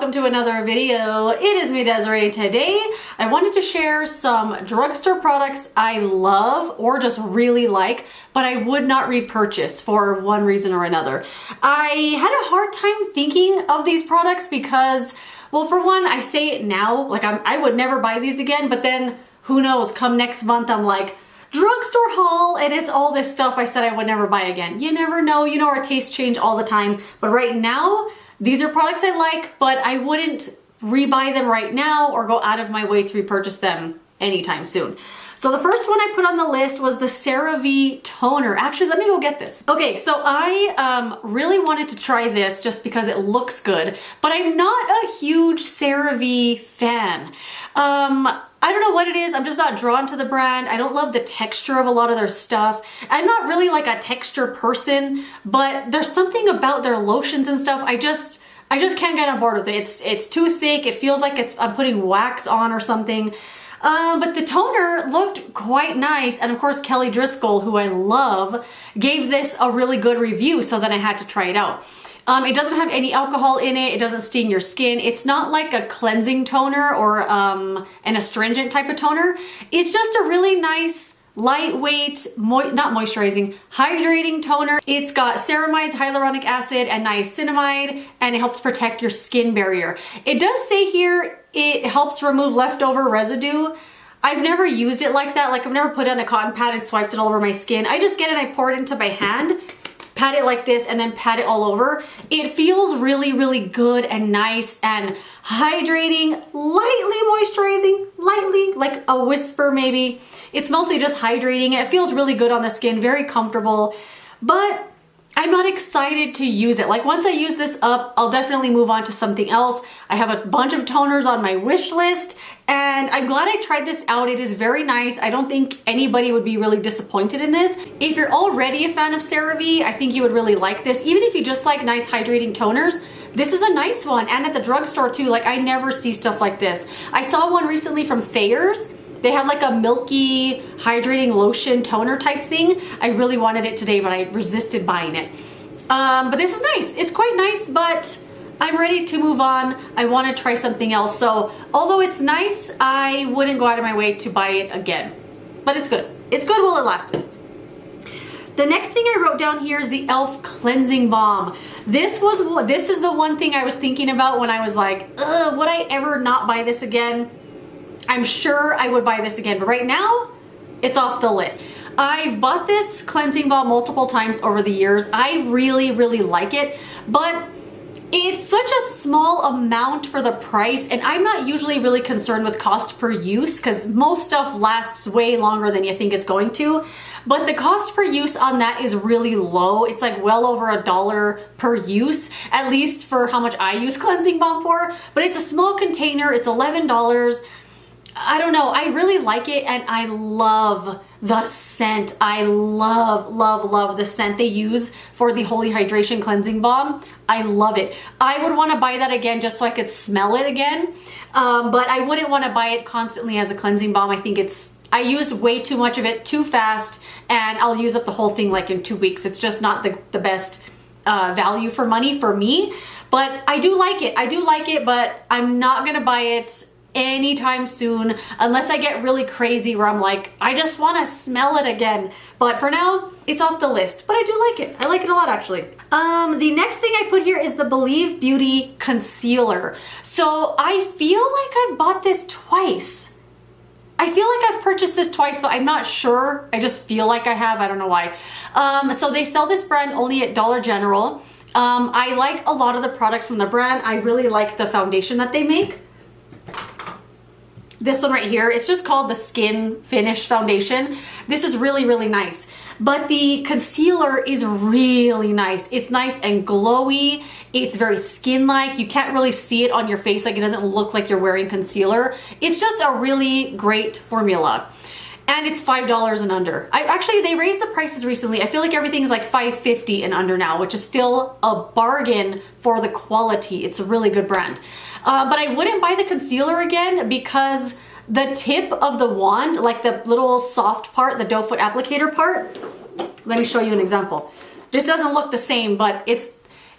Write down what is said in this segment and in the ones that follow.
welcome to another video. It is me, Desiree. Today I wanted to share some drugstore products I love or just really like, but I would not repurchase for one reason or another. I had a hard time thinking of these products because, well, for one, I say it now, like I would never buy these again, but then who knows, come next month I'm like, drugstore haul, and it's all this stuff I said I would never buy again. You never know, you know, our tastes change all the time, but right now, these are products I like, but I wouldn't rebuy them right now or go out of my way to repurchase them anytime soon. So the first one I put on the list was the CeraVe toner. Actually, let me go get this. Okay, so I really wanted to try this just because it looks good, but I'm not a huge CeraVe fan. I don't know what it is. I'm just not drawn to the brand. I don't love the texture of a lot of their stuff. I'm not really like a texture person, but there's something about their lotions and stuff. I just can't get on board with it. It's too thick. It feels like I'm putting wax on or something. But the toner looked quite nice. And of course, Kelly Driscoll, who I love, gave this a really good review. So then I had to try it out. It doesn't have any alcohol in it. It doesn't sting your skin. It's not like a cleansing toner or an astringent type of toner. It's just a really nice, lightweight, not moisturizing, hydrating toner. It's got ceramides, hyaluronic acid, and niacinamide, and it helps protect your skin barrier. It does say here it helps remove leftover residue. I've never used it like that. Like I've never put it on a cotton pad and swiped it all over my skin. I just get it and I pour it into my hand, pat it like this, and then pat it all over. It feels really, really good and nice and hydrating, lightly moisturizing, lightly, like a whisper maybe. It's mostly just hydrating. It feels really good on the skin, very comfortable, but I'm not excited to use it. Like once I use this up, I'll definitely move on to something else. I have a bunch of toners on my wish list, and I'm glad I tried this out. It is very nice. I don't think anybody would be really disappointed in this. If you're already a fan of CeraVe, I think you would really like this. Even if you just like nice hydrating toners, this is a nice one. And at the drugstore too, like I never see stuff like this. I saw one recently from Thayer's. They had like a milky hydrating lotion toner type thing. I really wanted it today, but I resisted buying it. But this is nice. It's quite nice, but I'm ready to move on. I want to try something else. So although it's nice, I wouldn't go out of my way to buy it again. But it's good. It's good while it lasted. The next thing I wrote down here is the e.l.f. cleansing balm. This is the one thing I was thinking about when I was like, ugh, would I ever not buy this again? I'm sure I would buy this again, but right now, it's off the list. I've bought this cleansing balm multiple times over the years. I really, really like it, but it's such a small amount for the price, and I'm not usually really concerned with cost per use because most stuff lasts way longer than you think it's going to, but the cost per use on that is really low. It's like well over $1 per use, at least for how much I use cleansing balm for, but it's a small container. It's $11. I don't know, I really like it, and I love the scent. I love, love, love the scent they use for the Holy Hydration Cleansing Balm. I love it. I would want to buy that again just so I could smell it again, but I wouldn't want to buy it constantly as a cleansing balm. I think I use way too much of it too fast, and I'll use up the whole thing like in 2 weeks. It's just not the best value for money for me, but I do like it. I do like it, but I'm not going to buy it anytime soon unless I get really crazy where I'm like, I just want to smell it again. But for now, it's off the list, but I do like it. I like it a lot actually. The next thing I put here is the Believe Beauty concealer. So I feel like I've bought this twice. I feel like I've purchased this twice, but I'm not sure. I just feel like I have. I don't know why. So they sell this brand only at Dollar General. I like a lot of the products from the brand. I really like the foundation that they make. This one right here, it's just called the Skin Finish Foundation. This is really, really nice. But the concealer is really nice. It's nice and glowy. It's very skin-like. You can't really see it on your face. Like it doesn't look like you're wearing concealer. It's just a really great formula. And it's $5 and under. Actually, they raised the prices recently. I feel like everything's like $5.50 and under now, which is still a bargain for the quality. It's a really good brand. But I wouldn't buy the concealer again because the tip of the wand, like the little soft part, the doe foot applicator part, let me show you an example. This doesn't look the same, but it's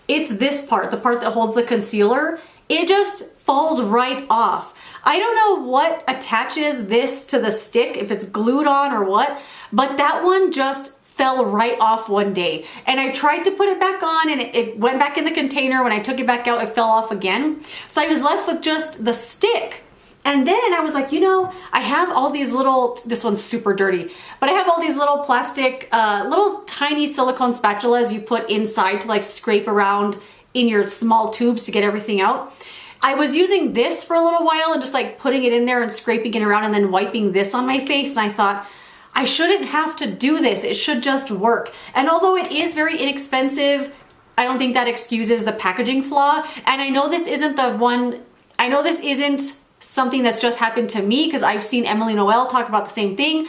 this part, the part that holds the concealer. it just falls right off. I don't know what attaches this to the stick, if it's glued on or what, but that one just fell right off one day. And I tried to put it back on and it went back in the container. When I took it back out, it fell off again. So I was left with just the stick. And then I was like, you know, I have all these little, this one's super dirty, but I have all these little plastic, little tiny silicone spatulas you put inside to like scrape around in your small tubes to get everything out. I was using this for a little while and just like putting it in there and scraping it around and then wiping this on my face. And I thought, I shouldn't have to do this. It should just work. And although it is very inexpensive, I don't think that excuses the packaging flaw. And I know this isn't the one, I know this isn't something that's just happened to me because I've seen Emily Noel talk about the same thing.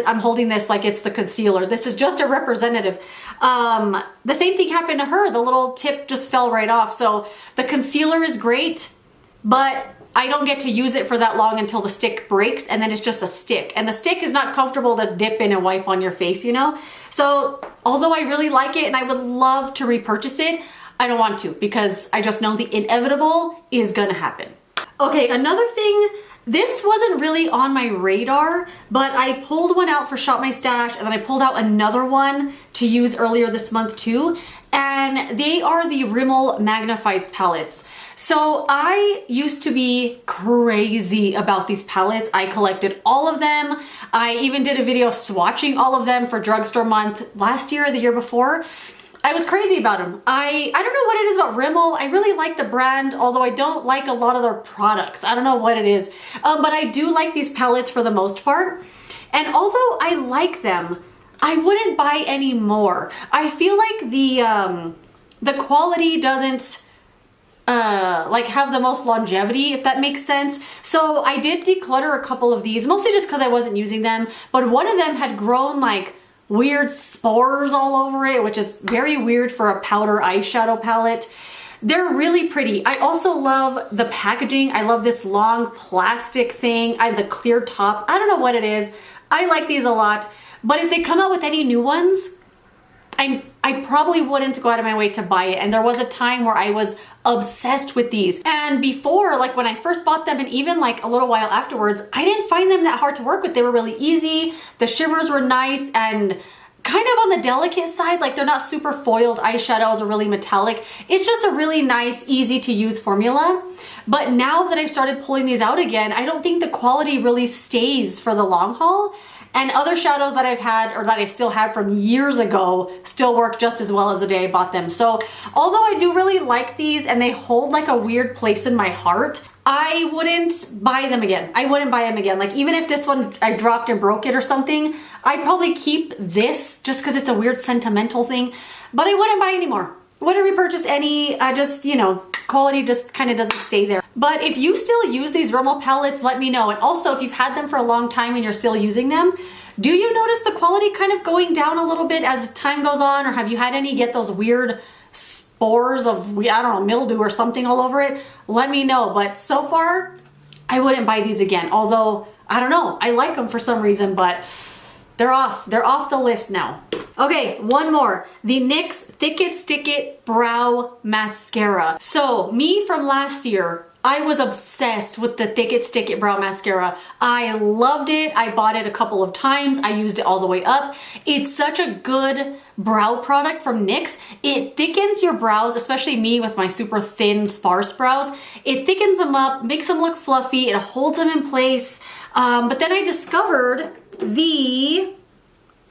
I'm holding this like it's the concealer. This is just a representative. The same thing happened to her. The little tip just fell right off. So the concealer is great, but I don't get to use it for that long until the stick breaks, and then it's just a stick. And the stick is not comfortable to dip in and wipe on your face, you know? So although I really like it and I would love to repurchase it, I don't want to because I just know the inevitable is gonna happen. Okay, another thing, this wasn't really on my radar, but I pulled one out for Shop My Stash and then I pulled out another one to use earlier this month too. And they are the Rimmel Magnifies palettes. So I used to be crazy about these palettes. I collected all of them. I even did a video swatching all of them for Drugstore Month last year or the year before. I was crazy about them. I don't know what it is about Rimmel. I really like the brand, although I don't like a lot of their products. I don't know what it is. But I do like these palettes for the most part. And although I like them, I wouldn't buy any more. I feel like the quality doesn't like have the most longevity, if that makes sense. So I did declutter a couple of these, mostly just because I wasn't using them, but one of them had grown like weird spores all over it, which is very weird for a powder eyeshadow palette. They're really pretty. I also love the packaging. I love this long plastic thing. I have the clear top. I don't know what it is. I like these a lot, but if they come out with any new ones, I probably wouldn't go out of my way to buy it. And there was a time where I was obsessed with these. And before, like when I first bought them and even like a little while afterwards, I didn't find them that hard to work with. They were really easy. The shimmers were nice and kind of on the delicate side. Like they're not super foiled eyeshadows or really metallic. It's just a really nice, easy to use formula. But now that I've started pulling these out again, I don't think the quality really stays for the long haul. And other shadows that I've had or that I still have from years ago still work just as well as the day I bought them. So although I do really like these and they hold like a weird place in my heart, I wouldn't buy them again. I wouldn't buy them again. Like even if this one I dropped and broke it or something, I'd probably keep this just because it's a weird sentimental thing, but I wouldn't buy any more. Wouldn't repurchase any, just, you know, quality just kind of doesn't stay there. But if you still use these Rimmel palettes, let me know. And also if you've had them for a long time and you're still using them, do you notice the quality kind of going down a little bit as time goes on? Or have you had any get those weird spores of, I don't know, mildew or something all over it? Let me know. But so far, I wouldn't buy these again. Although, I don't know, I like them for some reason, but they're off the list now. Okay, one more. The NYX Thick It Stick It Brow Mascara. So me from last year, I was obsessed with the Thick It Stick It Brow Mascara. I loved it. I bought it a couple of times. I used it all the way up. It's such a good brow product from NYX. It thickens your brows, especially me with my super thin, sparse brows. It thickens them up, makes them look fluffy. It holds them in place. But then I discovered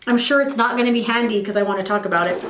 I'm sure it's not going to be handy because I want to talk about it.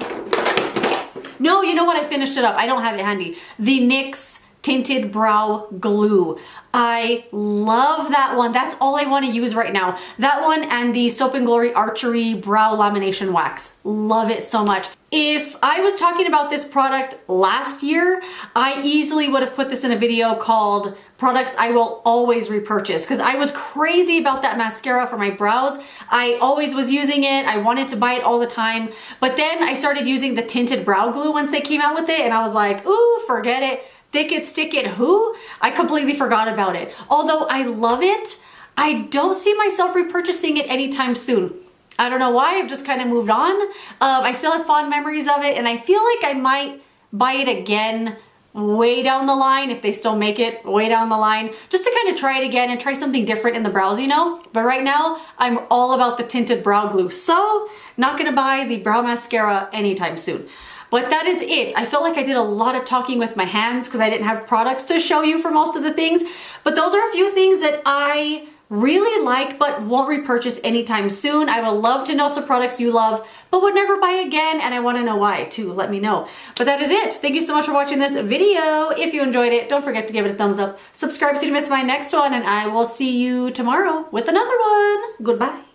No, you know what? I finished it up. I don't have it handy. The NYX Tinted Brow Glue. I love that one. That's all I want to use right now. That one and the Soap & Glory Archery Brow Lamination Wax. Love it so much. If I was talking about this product last year, I easily would have put this in a video called Products I Will Always Repurchase because I was crazy about that mascara for my brows. I always was using it. I wanted to buy it all the time. But then I started using the Tinted Brow Glue once they came out with it and I was like, ooh, forget it. Thick It Stick It who? I completely forgot about it. Although I love it, I don't see myself repurchasing it anytime soon. I don't know why, I've just kind of moved on. I still have fond memories of it and I feel like I might buy it again way down the line, if they still make it way down the line, just to kind of try it again and try something different in the brows, you know? But right now, I'm all about the tinted brow glue, so not gonna buy the brow mascara anytime soon. But that is it. I felt like I did a lot of talking with my hands because I didn't have products to show you for most of the things, but those are a few things that I really like but won't repurchase anytime soon. I would love to know some products you love but would never buy again, and I want to know why too. Let me know. But that is it. Thank you so much for watching this video. If you enjoyed it, don't forget to give it a thumbs up, subscribe so you don't miss my next one, and I will see you tomorrow with another one. Goodbye.